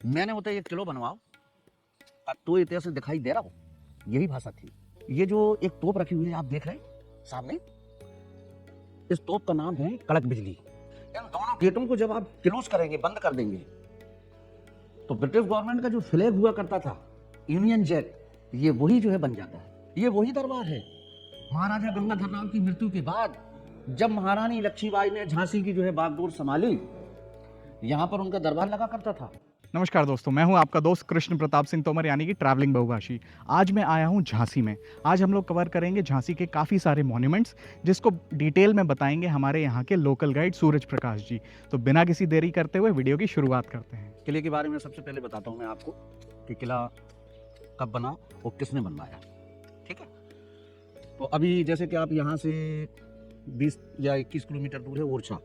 मैंने होते एक किलो बनवाओ तो इतने से दिखाई दे रहा हो, यही भाषा थी। ये जो एक तोप रखी हुई है आप देख रहे हैं सामने, इस तोप का नाम है कड़क बिजली। इन दोनों गेटों को जब आप क्लोज करेंगे, बंद कर देंगे, तो ब्रिटिश गवर्नमेंट का जो फ्लैग हुआ करता था, यूनियन जैक, ये वही जो है बन जाता है। ये वही दरबार है। महाराजा गंगाधर राव की मृत्यु के बाद जब महारानी लक्ष्मीबाई ने झांसी की जो है बागडोर संभाली, यहाँ पर उनका दरबार लगा करता था। नमस्कार दोस्तों, मैं हूं आपका दोस्त कृष्ण प्रताप सिंह तोमर यानी कि ट्रैवलिंग बहुभाषी। आज मैं आया हूं झांसी में। आज हम लोग कवर करेंगे झांसी के काफ़ी सारे मॉन्यूमेंट्स, जिसको डिटेल में बताएंगे हमारे यहाँ के लोकल गाइड सूरज प्रकाश जी। तो बिना किसी देरी करते हुए वीडियो की शुरुआत करते हैं। किले के बारे में सबसे पहले बताता हूँ मैं आपको कि किला कब बना और किसने बनवाया। ठीक है, तो अभी जैसे कि आप यहाँ से 20 या 21 किलोमीटर दूर है ओरछा।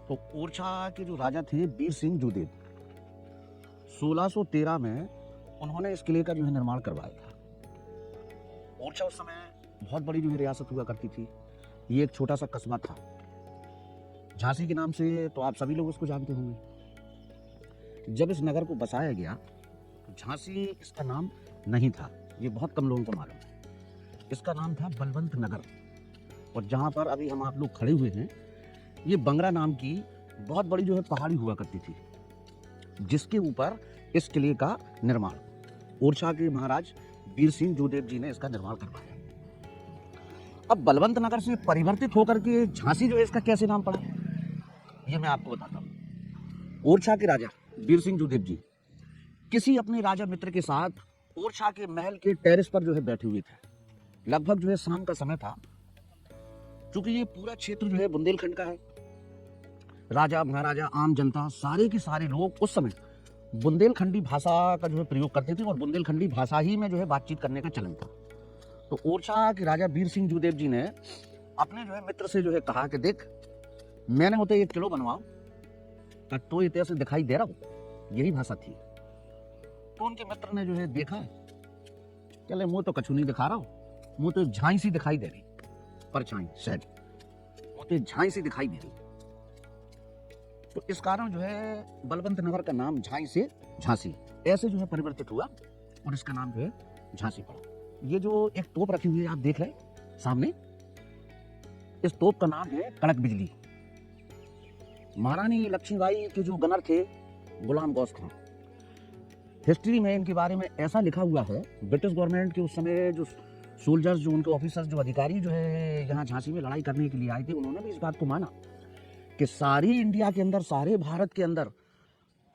तो ओरछा के जो राजा थे वीर सिंह जूदेव, 1613 में उन्होंने इस किले का जो है निर्माण करवाया था। ओरछा उस समय बहुत बड़ी जो है रियासत हुआ करती थी। ये एक छोटा सा कस्बा था। झांसी के नाम से तो आप सभी लोग उसको जानते होंगे। जब इस नगर को बसाया गया तो झांसी इसका नाम नहीं था, ये बहुत कम लोगों को मालूम है। इसका नाम था बलवंत नगर। और जहाँ पर अभी हम आप लोग खड़े हुए हैं, ये बंगरा नाम की बहुत बड़ी जो है पहाड़ी हुआ करती थी, जिसके ऊपर इस किले का निर्माण ओरछा के महाराज वीर सिंह जूदेव जी ने इसका निर्माण करवाया। अब बलवंत नगर से परिवर्तित होकर के झांसी जो है इसका कैसे नाम पड़ा, ये मैं आपको बताता हूँ। ओरछा के राजा वीर सिंह जूदेव जी किसी अपने राजा मित्र के साथ ओरछा के महल के टेरेस पर जो है बैठे हुए थे। लगभग जो है शाम का समय था। चूंकि ये पूरा क्षेत्र जो है बुंदेलखंड का है, राजा महाराजा आम जनता सारे के सारे लोग उस समय बुंदेलखंडी भाषा का जो है प्रयोग करते थे और बुंदेलखंडी भाषा ही में जो है बातचीत करने का चलन था। तो ओरछा के राजा वीर सिंह जूदेव जी ने अपने जो है मित्र से जो है कहा कि देख, मैंने होते एक किलो बनवाओ तो इतने से दिखाई दे रहा हो, यही भाषा थी। तो उनके मित्र ने जो है देखा, चले मुँह तो कछु नहीं दिखा रहा हो, मुँह तो झाई सी दिखाई दे रही, परछाई सेट, मुँह तो झाई सी दिखाई दे रही। तो इस कारण जो है बलवंत नगर का नाम झांसी से झांसी ऐसे जो है परिवर्तित हुआ और इसका नाम जो है झांसी पड़ा। ये जो एक तोप रखी हुई है आप देख रहे हैं सामने, इस तोप का नाम है कड़क बिजली। महारानी लक्ष्मीबाई के जो गनर थे गुलाम गौस खां, हिस्ट्री में इनके बारे में ऐसा लिखा हुआ है। ब्रिटिश गवर्नमेंट के उस समय जो सोल्जर्स, जो उनके ऑफिसर्स, जो अधिकारी जो है यहाँ झांसी में लड़ाई करने के लिए आए थे, उन्होंने भी इस बात को माना कि सारी इंडिया के अंदर, सारे भारत के अंदर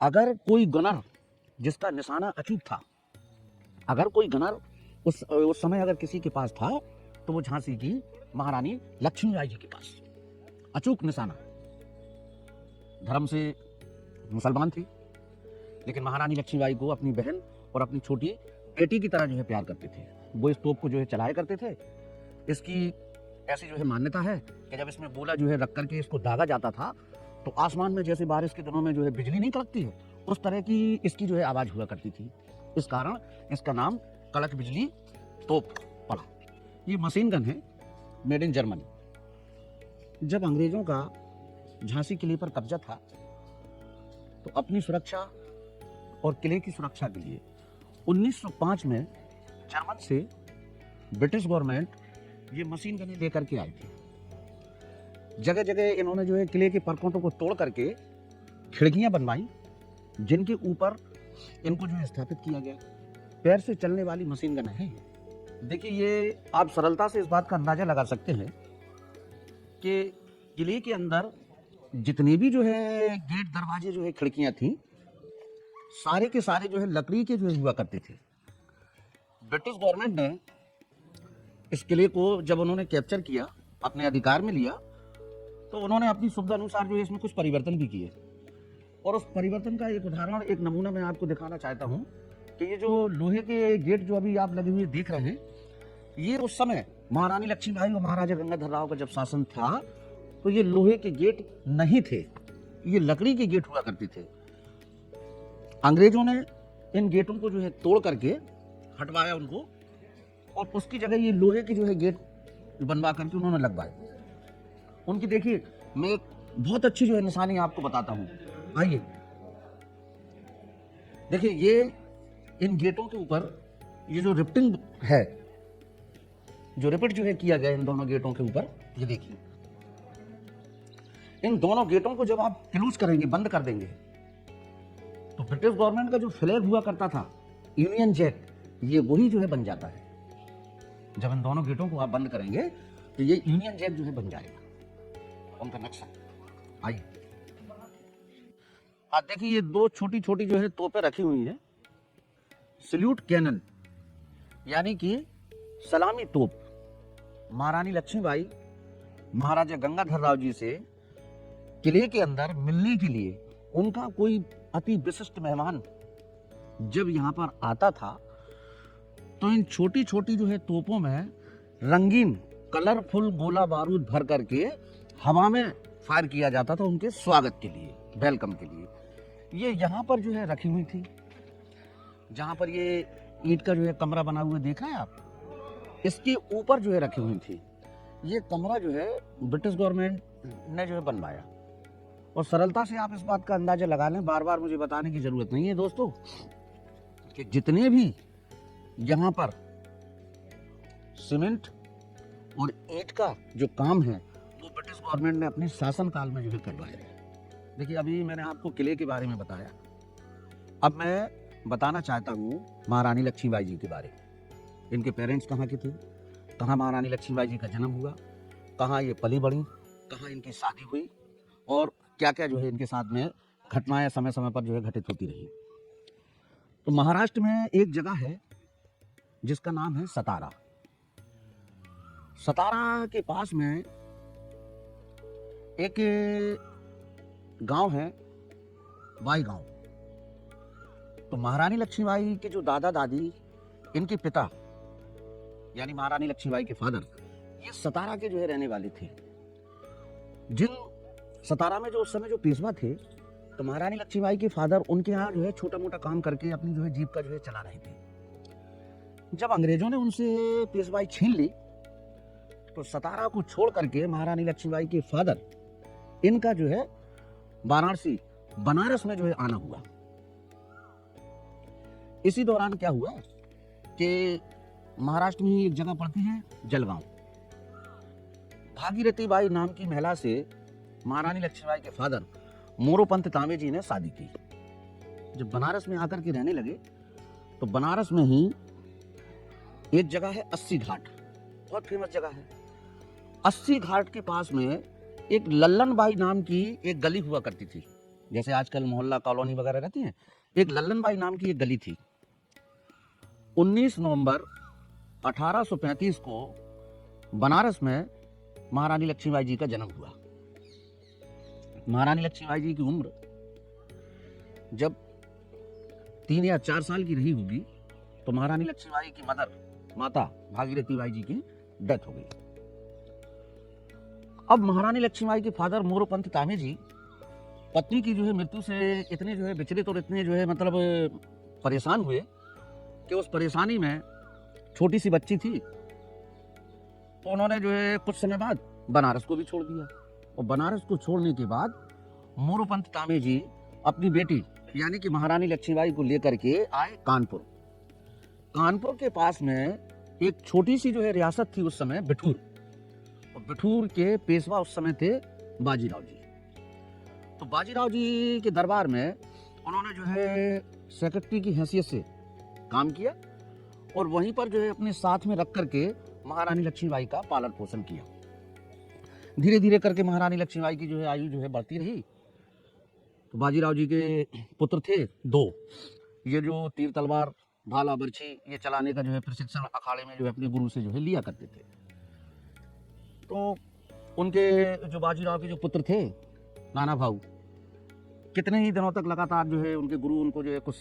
अगर कोई गनर जिसका निशाना अचूक था, अगर कोई गनर उस समय अगर किसी के पास था, तो वो झांसी की महारानी लक्ष्मीबाई जी के पास अचूक निशाना। धर्म से मुसलमान थी, लेकिन महारानी लक्ष्मीबाई को अपनी बहन और अपनी छोटी बेटी की तरह जो है प्यार करते थे। वो इस तोप को जो है चलाया करते थे। इसकी ऐसी जो है मान्यता है कि जब इसमें गोला जो है रख करके इसको दागा जाता था, तो आसमान में जैसे बारिश के दिनों में जो है बिजली नहीं कड़कती है, उस तरह की इसकी जो है आवाज हुआ करती थी। इस कारण इसका नाम कड़क बिजली तोप पड़ा। ये मशीन गन है, मेड इन जर्मनी। जब अंग्रेजों का झांसी किले पर कब्जा था, तो अपनी सुरक्षा और किले की सुरक्षा के लिए 1905 में जर्मन से ब्रिटिश गवर्नमेंट ये मशीन गनें लेकर के आई थी। जगह जगह इन्होंने जो है किले के परकोटों को तोड़ करके खिड़कियां बनवाई, जिनके ऊपर इनको जो है स्थापित किया गया। पैर से चलने वाली मशीन गन है। देखिए, ये आप सरलता से इस बात का अंदाजा लगा सकते हैं कि किले के अंदर जितने भी जो है गेट, दरवाजे, जो है खिड़कियां थी, सारे के सारे जो है लकड़ी के जो है हुआ करते थे। ब्रिटिश गवर्नमेंट ने इस किले को जब उन्होंने कैप्चर किया, अपने अधिकार में लिया, तो उन्होंने अपनी सुविधा अनुसार जो है इसमें कुछ परिवर्तन भी किए। और उस परिवर्तन का एक उदाहरण, एक नमूना मैं आपको दिखाना चाहता हूँ कि ये जो लोहे के गेट जो अभी आप लगे हुए देख रहे हैं, ये उस समय महारानी लक्ष्मीबाई और महाराजा गंगाधर राव का जब शासन था, तो ये लोहे के गेट नहीं थे, ये लकड़ी के गेट हुआ करते थे। अंग्रेजों ने इन गेटों को जो है तोड़ करके हटवाया उनको, और उसकी जगह ये लोहे के जो है गेट बनवा करके उन्होंने लगवाए। उनकी देखिए, मैं एक बहुत अच्छी जो है निशानी आपको बताता हूँ। आइए, देखिए ये इन गेटों के ऊपर ये जो रिफ्टिंग है, जो रिपिट जो है किया गया इन दोनों गेटों के ऊपर, ये देखिए इन दोनों गेटों को जब आप क्लोज करेंगे, बंद कर देंगे, तो ब्रिटिश गवर्नमेंट का जो फ्लैग हुआ करता था यूनियन जैक, ये वही जो है बन जाता है। जब इन दोनों गेटों को आप बंद करेंगे तो ये यूनियन जैक जो है बन जाएगा उनका नक्शा। आइए आप देखिए ये दो छोटी छोटी जो है तोपें रखी हुई है, सल्यूट कैनन यानी कि सलामी तोप। महारानी लक्ष्मीबाई महाराजा गंगाधर राव जी से किले के अंदर मिलने के लिए उनका कोई अति विशिष्ट मेहमान जब यहाँ पर आता था तो इन छोटी छोटी जो है तोपों में रंगीन कलरफुल गोला बारूद भर करके हवा में फायर किया जाता था उनके स्वागत के लिए, वेलकम के लिए। ये यहाँ पर जो है रखी हुई थी, जहाँ पर ये ईंट का जो है कमरा बना हुआ देख रहे हैं आप, इसके ऊपर जो है रखी हुई थी। ये कमरा जो है ब्रिटिश गवर्नमेंट ने जो है बनवाया, और सरलता से आप इस बात का अंदाजा लगा लें, बार बार मुझे बताने की जरूरत नहीं है दोस्तों, कि जितने भी यहाँ पर सीमेंट और ईंट का जो काम है वो ब्रिटिश गवर्नमेंट ने अपने शासनकाल में जो है करवाया। देखिए अभी मैंने आपको किले के बारे में बताया, अब मैं बताना चाहता हूँ महारानी लक्ष्मीबाई जी के बारे में। इनके पेरेंट्स कहाँ के थे, कहाँ महारानी लक्ष्मीबाई जी का जन्म हुआ, कहाँ ये पली बढ़ी, कहाँ इनकी शादी हुई, और क्या क्या जो है इनके साथ में घटनाएं समय समय पर जो है घटित होती रही। तो महाराष्ट्र में एक जगह है जिसका नाम है सतारा। सतारा के पास में एक गांव है बाई गांव। तो महारानी लक्ष्मीबाई के जो दादा दादी, इनके पिता यानी महारानी लक्ष्मीबाई के फादर, ये सतारा के जो है रहने वाले थे। जिन सतारा में जो उस समय जो पेशवा थे, तो महारानी लक्ष्मीबाई के फादर उनके यहाँ जो है छोटा मोटा काम करके अपनी जो है जीप का जो है चला रहे थे। जब अंग्रेजों ने उनसे पेशवाई छीन ली तो सतारा को छोड़ करके महारानी लक्ष्मीबाई के फादर इनका जो है वाराणसी बनारस में जो है आना हुआ। इसी दौरान क्या हुआ कि महाराष्ट्र में एक जगह पड़ती है जलगांव। भागीरथी बाई नाम की महिला से महारानी लक्ष्मीबाई के फादर मोरोपंत तांबे जी ने शादी की। जब बनारस में आकर के रहने लगे तो बनारस में ही एक जगह है 80 घाट, बहुत फेमस जगह है। 80 घाट के पास में एक लल्लन बाई नाम की एक गली हुआ करती थी, जैसे आजकल मोहल्ला कॉलोनी वगैरह रहती हैं, एक लल्लन बाई नाम की एक गली थी। 19 नवंबर 1835 को बनारस में महारानी लक्ष्मीबाई जी का जन्म हुआ। महारानी लक्ष्मीबाई जी की उम्र जब 3 या 4 साल की रही होगी तो महारानी लक्ष्मीबाई की माता भागीरथी बाई जी की डेथ हो गई। अब महारानी लक्ष्मीबाई के फादर मोरोपंत तांबे जी पत्नी की जो है मृत्यु से इतने जो है विचलित और इतने जो है मतलब परेशान हुए कि उस परेशानी में छोटी सी बच्ची थी, तो उन्होंने जो है कुछ समय बाद बनारस को भी छोड़ दिया। और बनारस को छोड़ने के बाद मोरोपंत तांबे जी अपनी बेटी यानी कि महारानी लक्ष्मीबाई को लेकर के आए कानपुर। कानपुर के पास में एक छोटी सी जो है रियासत थी उस समय, बिठूर, और बिठूर के पेशवा उस समय थे बाजीराव जी। तो बाजीराव जी के दरबार में उन्होंने जो है सेक्रेटरी की हैसियत से काम किया और वहीं पर जो है अपने साथ में रख करके महारानी लक्ष्मीबाई का पालन पोषण किया। धीरे धीरे करके महारानी लक्ष्मीबाई की जो है आयु जो है बढ़ती रही। तो बाजीराव जी के पुत्र थे 2, ये जो तीर तलवार भाला बर्छी ये चलाने का जो है प्रशिक्षण अखाड़े में जो है अपने गुरु से जो है लिया करते थे। तो उनके जो बाजीराव के जो पुत्र थे नाना भाऊ, कितने ही दिनों तक लगातार जो है उनके गुरु उनको जो है कुछ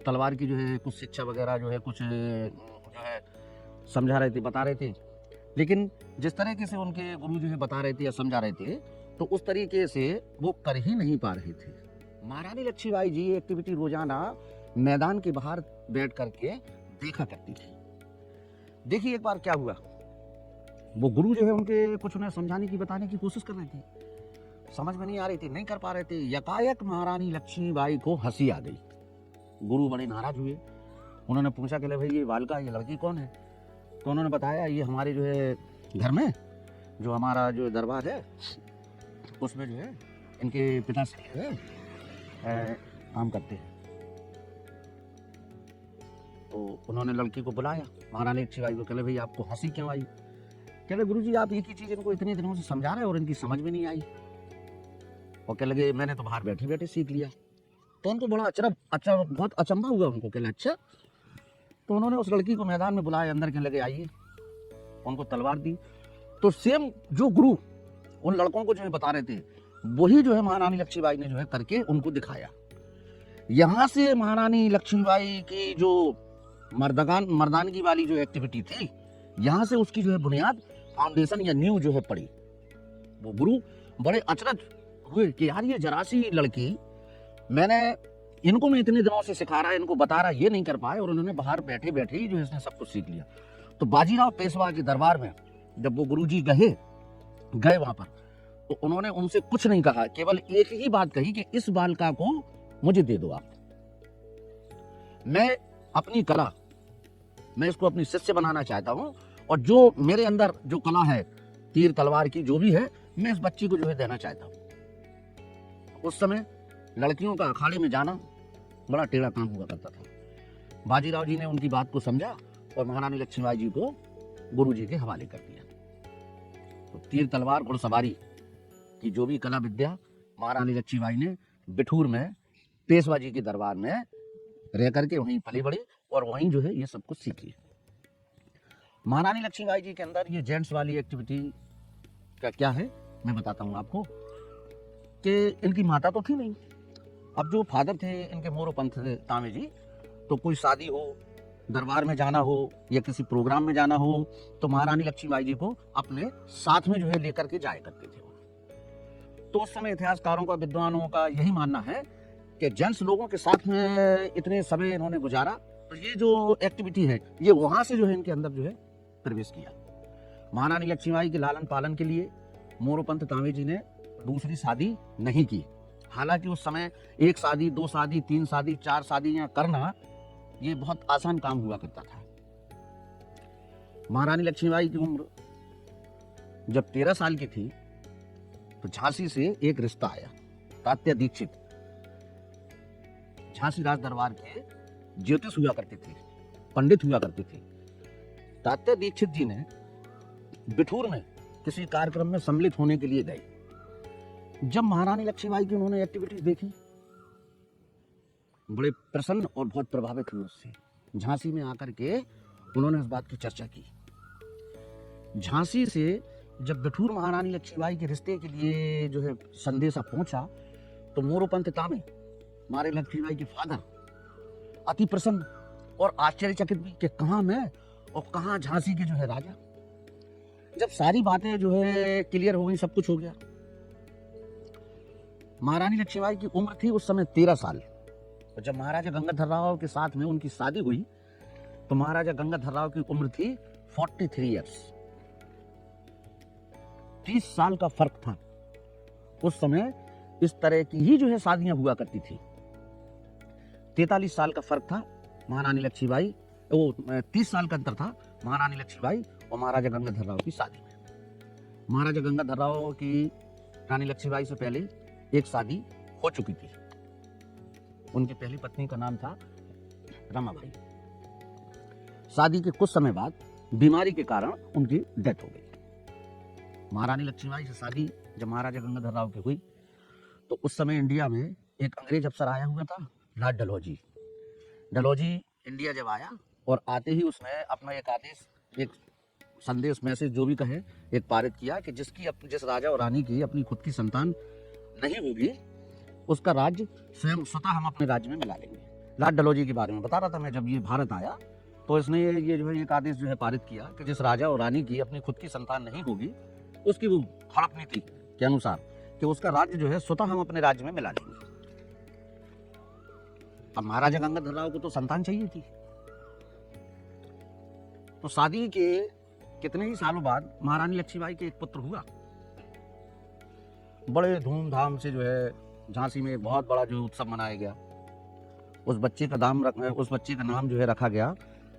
तलवार की जो है कुछ शिक्षा वगैरह जो है कुछ जो है समझा रहे थे, बता रहे थे, लेकिन जिस तरीके से उनके गुरु जो है बता रहे थे या समझा रहे थे तो उस तरीके से वो कर ही नहीं पा रहे थे। महारानी लक्ष्मीबाई जी एक्टिविटी रोजाना मैदान के बाहर बैठ करके देखा करती थी। देखिए एक बार क्या हुआ, वो गुरु जो है उनके कुछ उन्हें समझाने की बताने की कोशिश कर रहे थे, समझ में नहीं आ रही थी, नहीं कर पा रहे थे। यकायक महारानी लक्ष्मीबाई को हंसी आ गई। गुरु बड़े नाराज हुए। उन्होंने पूछा कि ले भाई ये बालिका, ये लड़की कौन है? तो उन्होंने बताया ये हमारे जो है घर में जो हमारा जो दरबार है उसमें जो है इनके पिताश्री जो है काम करते हैं। तो उन्होंने लड़की को बुलाया, महारानी लक्ष्मीबाई को। कहले भाई आपको हंसी क्यों आई? कहले गुरुजी आप एक ही चीज़ इनको इतने दिनों से समझा रहे हैं और इनकी समझ में नहीं आई। और कह लगे मैंने तो बाहर बैठे बैठे सीख लिया। तो उनको बड़ा अच्छा बहुत अचंभा हुआ उनको। कहले अच्छा। तो उन्होंने उस लड़की को मैदान में बुलाया, अंदर के लगे आइए, उनको तलवार दी। तो सेम जो गुरु उन लड़कों को जो है बता रहे थे वही जो है महारानी लक्ष्मीबाई ने जो है करके उनको दिखाया। यहाँ से महारानी लक्ष्मीबाई की जो मर्दानगी वाली जो एक्टिविटी थी, यहाँ से उसकी जो है बुनियाद, फाउंडेशन या नींव जो है पड़ी। वो गुरु बड़े अचरज हुए कि यार ये जरा सी लड़की, मैं इतने दिनों से सिखा रहा है, इनको बता रहा, ये नहीं कर पाए, और उन्होंने बाहर बैठे बैठे ही जो इसने सब कुछ सीख लिया। तो बाजीराव पेशवा के दरबार में जब वो गुरुजी गए वहां पर, तो उन्होंने उनसे कुछ नहीं कहा, केवल एक ही बात कही कि इस बालिका को मुझे दे दो आप। मैं अपनी कला, मैं इसको अपनी शिष्य बनाना चाहता हूं, और जो मेरे अंदर जो कला है तीर तलवार की जो भी है, मैं इस बच्ची को जो है देना चाहता हूं। उस समय लड़कियों का अखाड़े में जाना बड़ा टेढ़ा काम हुआ करता था। बाजीराव जी ने उनकी बात को समझा और महारानी लक्ष्मीबाई जी को गुरु जी के हवाले कर दिया। तो तीर तलवार घुड़सवारी की जो भी कला विद्या महारानी लक्ष्मीबाई ने बिठूर में पेशवा जी के दरबार में रह करके वहीं पली बड़ी और वहीं जो है ये सब कुछ सीखी। महारानी लक्ष्मीबाई जी के अंदर ये जेंट्स वाली एक्टिविटी का क्या है मैं बताता हूँ आपको, कि इनकी माता तो थी नहीं। अब जो फादर थे इनके मोरोपंत तांबे जी, तो कोई शादी हो, दरबार में जाना हो या किसी प्रोग्राम में जाना हो, तो महारानी लक्ष्मीबाई जी को अपने साथ में जो है लेकर के जाया करते थे। तो उस समय इतिहासकारों का, विद्वानों का यही मानना है कि जेंट्स लोगों के साथ में इतने समय इन्होंने गुजारा, तो ये जो एक्टिविटी है ये वहां से जो है इनके अंदर जो है प्रवेश किया। महारानी लक्ष्मीबाई के लालन पालन के लिए मोरोपंत तांबे जी ने दूसरी शादी नहीं की। हालांकि उस समय 1 शादी, 2 शादी, 3 शादी, 4 शादियां करना ये बहुत आसान काम हुआ करता था। महारानी लक्ष्मीबाई की उम्र जब 13 साल की थी तो झांसी से एक रिश्ता आया। तात्या दीक्षित झांसी राज दरबार के ज्योतिष हुआ करते थे, पंडित हुआ करते थे। तात्या दीक्षित जी ने बिठूर में किसी कार्यक्रम में सम्मिलित होने के लिए गए। जब महारानी लक्ष्मीबाई की उन्होंने एक्टिविटीज देखी, बड़े प्रसन्न और बहुत प्रभावित हुए उससे। झांसी में आकर के उन्होंने इस बात की चर्चा की। झांसी से जब बिठूर महारानी लक्ष्मीबाई के रिश्ते के लिए जो है संदेशा पहुंचा, तो मोरोपंत तांबे महारानी लक्ष्मीबाई के फादर अति प्रसन्न और आश्चर्यचकित भी कि कहाँ मैं और कहाँ झांसी के जो है राजा। जब सारी बातें जो है क्लियर हो गई, सब कुछ हो गया, महारानी लक्ष्मीबाई की उम्र थी उस समय 13 साल। और जब महाराजा गंगाधर राव के साथ में उनकी शादी हुई तो महाराजा गंगाधर राव की उम्र थी 43 ईयर्स। 30 साल का फर्क था। उस समय इस तरह की ही जो है शादियां हुआ करती थी। 43 साल का फर्क था महारानी लक्ष्मीबाई, वो 30 साल का अंतर था महारानी लक्ष्मीबाई और महाराजा गंगाधर राव की शादी में। महाराजा गंगाधर राव की रानी लक्ष्मीबाई से पहले एक शादी हो चुकी थी। उनकी पहली पत्नी का नाम था रमाबाई। शादी के कुछ समय बाद बीमारी के कारण उनकी डेथ हो गई। महारानी लक्ष्मीबाई से शादी जब महाराजा गंगाधर राव की हुई तो उस समय इंडिया में एक अंग्रेज अफसर आया हुआ था, लॉर्ड डलहौजी। डलहौजी इंडिया जब आया और आते ही उसने अपना एक आदेश, एक संदेश, मैसेज जो भी कहे, एक पारित किया कि जिस राजा और रानी की अपनी खुद की संतान नहीं होगी उसका राज्य स्वयं स्वतः हम अपने राज्य में मिला लेंगे। लॉर्ड डलहौजी के बारे में बता रहा था मैं। जब ये भारत आया तो इसने ये जो है एक आदेश जो है पारित किया कि जिस राजा और रानी की अपनी खुद की संतान नहीं होगी उसकी वो हड़प नीति के अनुसार कि उसका राज्य जो है स्वतः हम अपने राज्य में मिला लेंगे। अब महाराजा गंगाधर राव को तो संतान चाहिए थी। तो शादी के कितने ही सालों बाद महारानी लक्ष्मीबाई के एक पुत्र हुआ। बड़े धूमधाम से जो है झांसी में बहुत बड़ा जो उत्सव मनाया गया उस बच्चे का नाम जो है रखा गया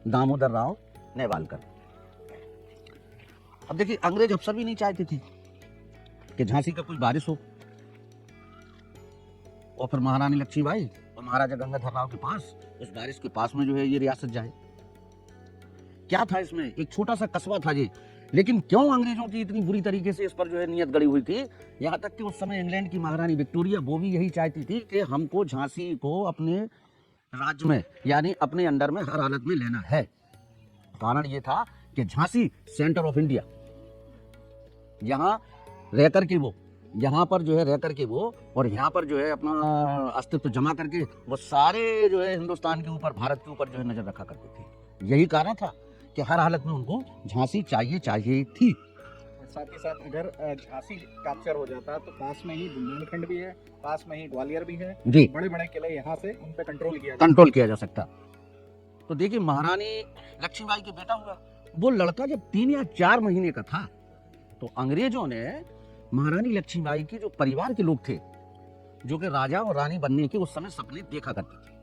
दामोदर राव नेवालकर। अब देखिए, अंग्रेज अफसर भी नहीं चाहते थे कि झांसी का कुछ बारिश हो, और फिर महारानी लक्ष्मीबाई और महाराजा गंगाधर राव के पास, उस बारिश के पास में जो है ये रियासत जाए। क्या था इसमें, एक छोटा सा कस्बा था ये, लेकिन क्यों अंग्रेजों की इतनी बुरी तरीके से इस पर जो है नियत गड़ी हुई थी, यहाँ तक कि उस समय इंग्लैंड की महारानी विक्टोरिया वो भी यही चाहती थी कि हमको झांसी को अपने राज्य में यानी अपने अंडर में हर हालत में लेना है। कारण ये था कि झांसी सेंटर ऑफ इंडिया, यहाँ रहकर के वो यहाँ पर जो है रह करके वो और यहाँ पर जो है अपना अस्तित्व जमा करके वो सारे जो है हिंदुस्तान के ऊपर, भारत के ऊपर जो है नजर रखा करते थे। यही कारण था कि हर हालत में उनको झांसी चाहिए थी। साथ ही साथ अगर झांसी कैप्चर हो जाता तो पास में ही बुंदेलखंड भी है, पास में ही ग्वालियर भी है जी, बड़े बड़े किले, यहाँ से उन पे कंट्रोल किया जा सकता। तो देखिए, महारानी लक्ष्मीबाई के बेटा हुआ, वो लड़का जब 3 या 4 महीने का था तो अंग्रेजों ने महारानी लक्ष्मीबाई के जो परिवार के लोग थे, जो कि राजा और रानी बनने के उस समय सपने देखा करते थे,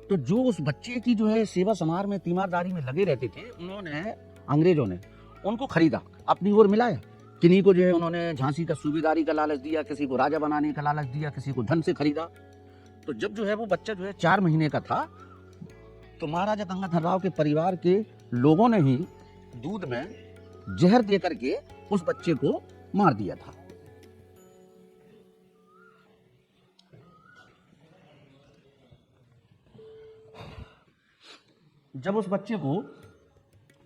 तो जो उस बच्चे की जो है सेवा समार में, तीमारदारी में लगे रहते थे, अंग्रेजों ने उनको खरीदा, अपनी ओर मिलाया। किन्हीं को जो है उन्होंने झांसी का सूबेदारी का लालच दिया, किसी को राजा बनाने का लालच दिया, किसी को धन से खरीदा। तो जब जो है वो बच्चा जो है 4 महीने का था तो महाराजा गंगाधर राव के परिवार के लोगों ने ही दूध में जहर दे करके उस बच्चे को मार दिया था। जब उस बच्चे को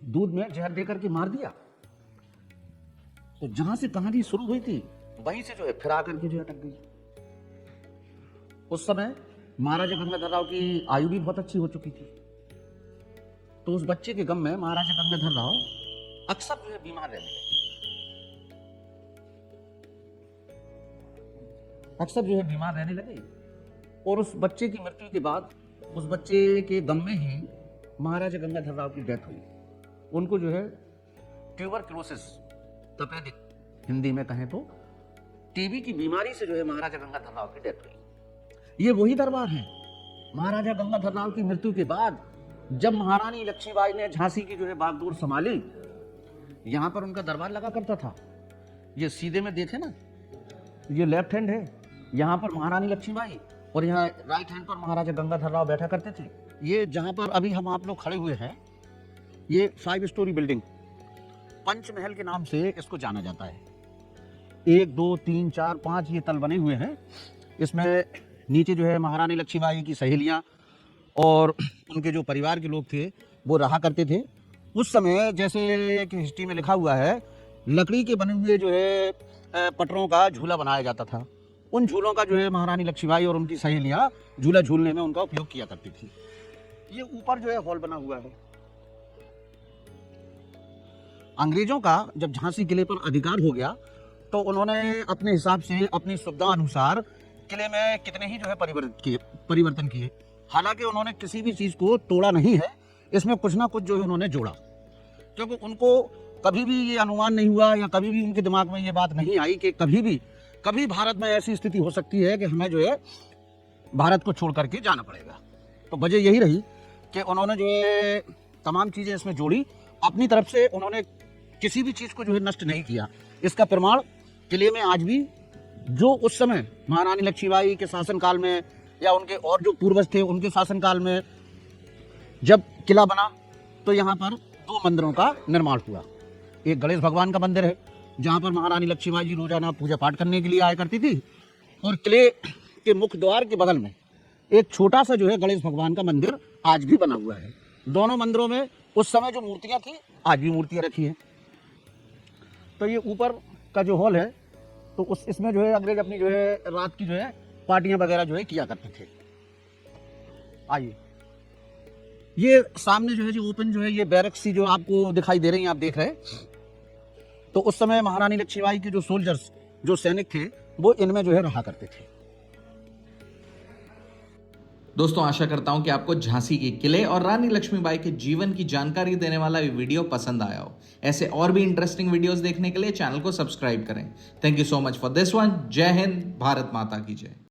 दूध में जहर देकर के मार दिया तो जहां से कहानी शुरू हुई थी वहीं से जो है फिर आकर के जो अटक गई। उस समय महाराजा गंगाधर राव की आयु भी बहुत अच्छी हो चुकी थी, तो उस बच्चे के गम में महाराजा गंगाधर राव अक्सर जो है बीमार रहने लगे, और उस बच्चे की मृत्यु के बाद उस बच्चे के गम में ही महाराजा गंगाधर राव की डेथ हुई। उनको जो है ट्यूबरक्लोसिस, तपेदिक हिंदी में कहें तो टीबी की बीमारी से जो है महाराजा गंगाधर राव की डेथ हुई। ये वही दरबार है महाराजा गंगाधर राव की मृत्यु के बाद, जब महारानी लक्ष्मीबाई ने झांसी की जो है बागडोर संभाली, यहाँ पर उनका दरबार लगा करता था। ये सीधे में देखे ना, ये लेफ्ट हैंड है, यहाँ पर महारानी लक्ष्मीबाई और यहाँ राइट हैंड पर महाराजा गंगाधर राव बैठा करते थे। ये जहाँ पर अभी हम आप लोग खड़े हुए हैं, ये 5 स्टोरी बिल्डिंग पंचमहल के नाम से इसको जाना जाता है। 1 2 3 4 5 ये तल बने हुए हैं। इसमें नीचे जो है महारानी लक्ष्मीबाई की सहेलियाँ और उनके जो परिवार के लोग थे वो रहा करते थे। उस समय जैसे कि हिस्ट्री में लिखा हुआ है, लकड़ी के बने हुए जो है पटरों का झूला बनाया जाता था। उन झूलों का जो है महारानी लक्ष्मीबाई और उनकी सहेलियाँ झूला झूलने में उनका उपयोग किया करती थी। ये ऊपर जो है हॉल बना हुआ है। अंग्रेजों का जब झांसी किले पर अधिकार हो गया तो उन्होंने अपने हिसाब से, अपनी सुविधा अनुसार किले में कितने ही जो है परिवर्तन किए। हालांकि उन्होंने किसी भी चीज को तोड़ा नहीं है, इसमें कुछ ना कुछ जो है उन्होंने जोड़ा, क्योंकि उनको कभी भी ये अनुमान नहीं हुआ या कभी भी उनके दिमाग में ये बात नहीं आई कि कभी भारत में ऐसी स्थिति हो सकती है कि हमें जो है भारत को छोड़ करके जाना पड़ेगा। तो वजह यही रही कि उन्होंने जो है तमाम चीजें इसमें जोड़ी। अपनी तरफ से उन्होंने किसी भी चीज को जो है नष्ट नहीं किया। इसका प्रमाण किले में आज भी, जो उस समय महारानी लक्ष्मीबाई के शासनकाल में या उनके और जो पूर्वज थे उनके शासनकाल में जब किला बना तो यहाँ पर 2 मंदिरों का निर्माण हुआ। एक गणेश भगवान का मंदिर है जहाँ पर महारानी लक्ष्मीबाई जी रोजाना पूजा पाठ करने के लिए आया करती थी, और किले के मुख्य द्वार के बगल में एक छोटा सा जो है गणेश भगवान का मंदिर आज भी बना हुआ है। दोनों मंदिरों में उस समय जो मूर्तियां थी आज भी मूर्तियां रखी हैं। तो ये ऊपर का जो हॉल है, तो इसमें जो है अंग्रेज अपनी जो है रात की जो है पार्टियां वगैरह जो है किया करते थे। आइए, ये सामने जो है जो ओपन जो है ये बैरक्स सी जो आपको दिखाई दे रही हैं, आप देख रहे हैं, तो उस समय महारानी लक्ष्मीबाई के जो सोल्जर्स, जो सैनिक थे, वो इनमें जो है रहा करते थे। दोस्तों, आशा करता हूं कि आपको झांसी के किले और रानी लक्ष्मीबाई के जीवन की जानकारी देने वाला ये वीडियो पसंद आया हो। ऐसे और भी इंटरेस्टिंग वीडियोस देखने के लिए चैनल को सब्सक्राइब करें। Thank you so much for this one. जय हिंद, भारत माता की जय।